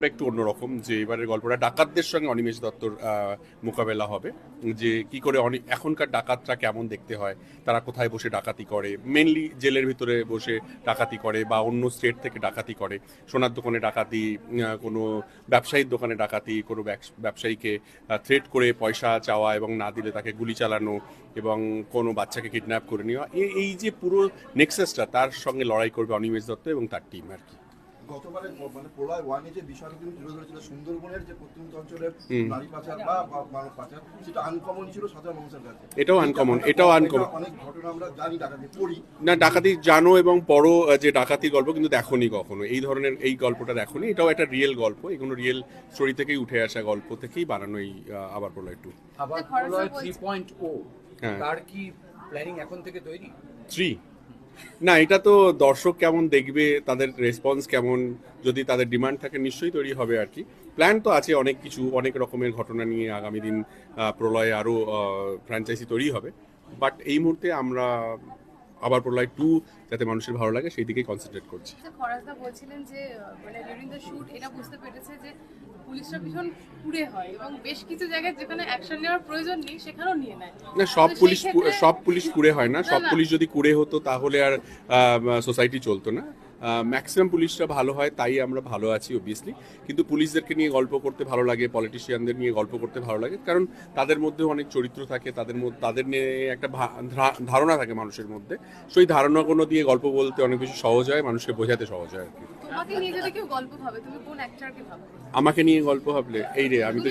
একটু অন্যরকম যে এবারের গল্পটা ডাকাতদের সঙ্গে অনিমেষ দত্তর মোকাবেলা হবে যে কি করে এখনকার ডাকাতরা কেমন দেখতে হয়, তারা কোথায় বসে ডাকাতি করে, মেনলি জেলের ভিতরে বসে ডাকাতি করে বা অন্য স্টেট থেকে ডাকাতি করে, সোনার দোকানে ডাকাতি, কোনো ব্যবসায়ীর দোকানে ডাকাতি, কোনো ব্যবসায়ীকে থ্রেট করে পয়সা চাওয়া এবং না দিলে তাকে গুলি চালানো এবং কোনো বাচ্চাকে কিডন্যাপ করে নেওয়া, এই যে পুরো নেক্সাসটা তার সঙ্গে লড়াই করবে অনিমেষ দত্ত এবং তার টিম আর কি। গতবারে মানে প্রলয় ওয়ানে যে বিষয়টা কিন্তু তুলে ধরেছিল সুন্দরবনের যে প্রত্যন্ত অঞ্চলের নারী পাচার বা মানব পাচার, সেটা আনকমন ছিল সাধারণ মানুষের কাছে। এটাও আনকমন। অনেক ঘটনা আমরা জানি, ডাকাতি পড়ি না, ডাকাতি জানো এবং পড়ো যে ডাকাতির গল্প, কিন্তু দেখোনি কখনো এই ধরনের এই গল্পটা দেখোনি। এটাও একটা রিয়েল গল্প, এগুলো রিয়েল স্টোরি থেকেই উঠে আসা গল্প থেকেই বানানো এই আবার প্রলয় 2। আবার প্রলয় 3.0 হ্যাঁ, তার কি প্ল্যানিং এখন থেকে তৈরি? 3 না, এটা তো দর্শক কেমন দেখবে, তাদের রেসপন্স কেমন, যদি তাদের ডিমান্ড থাকে নিশ্চয়ই তৈরি হবে আর কি। প্ল্যান তো আছে অনেক কিছু, অনেক রকমের ঘটনা নিয়ে আগামী দিন প্রলয়ে আরও ফ্র্যাঞ্চাইজি তৈরি হবে। বাট এই মুহূর্তে আমরা আবার প্রলয় 2 যাতে মানুষের ভালো লাগে সেই দিকেই কনসেন্ট্রেট করছি। খরাজদা বলছিলেন যে মানে ডিউরিং দ্য শুট এটা বুঝতে পেরেছে যে পুলিশরা ভীষণ কুড়ে হয় এবং বেশ কিছু জায়গায় যেখানে অ্যাকশন নেওয়ার প্রয়োজন নেই সেখানেও নিয়ে নেয়। না, সব তো পুলিশ সেই ক্ষেত্রে- সব পুলিশ কুড়ে হয় না। সব না। পুলিশ যদি কুড়ে হতো তাহলে আর সোসাইটি চলতো না। ম্যাক্সিমাম পুলিশরা ভালো হয়, তাই আমরা ভালো আছি অবভিয়াসলি। কিন্তু পুলিশদেরকে নিয়ে গল্প করতে ভালো লাগে, পলিটিশিয়ানদের নিয়ে গল্প করতে ভালো লাগে, কারণ তাদের মধ্যেও অনেক চরিত্র থাকে, তাদের নিয়ে একটা ধারণা থাকে মানুষের মধ্যে। সেই ধারণাগুলো দিয়ে গল্প বলতে অনেক বেশি সহজ হয়, মানুষকে বোঝাতে সহজ হয় আর কি। তোমাকে নিয়ে যদি কেউ গল্প ভাবে তুমি কোন অ্যাক্টরকে ভাবো? আমাকে নিয়ে গল্প ভাবলে এই রে, আমি তো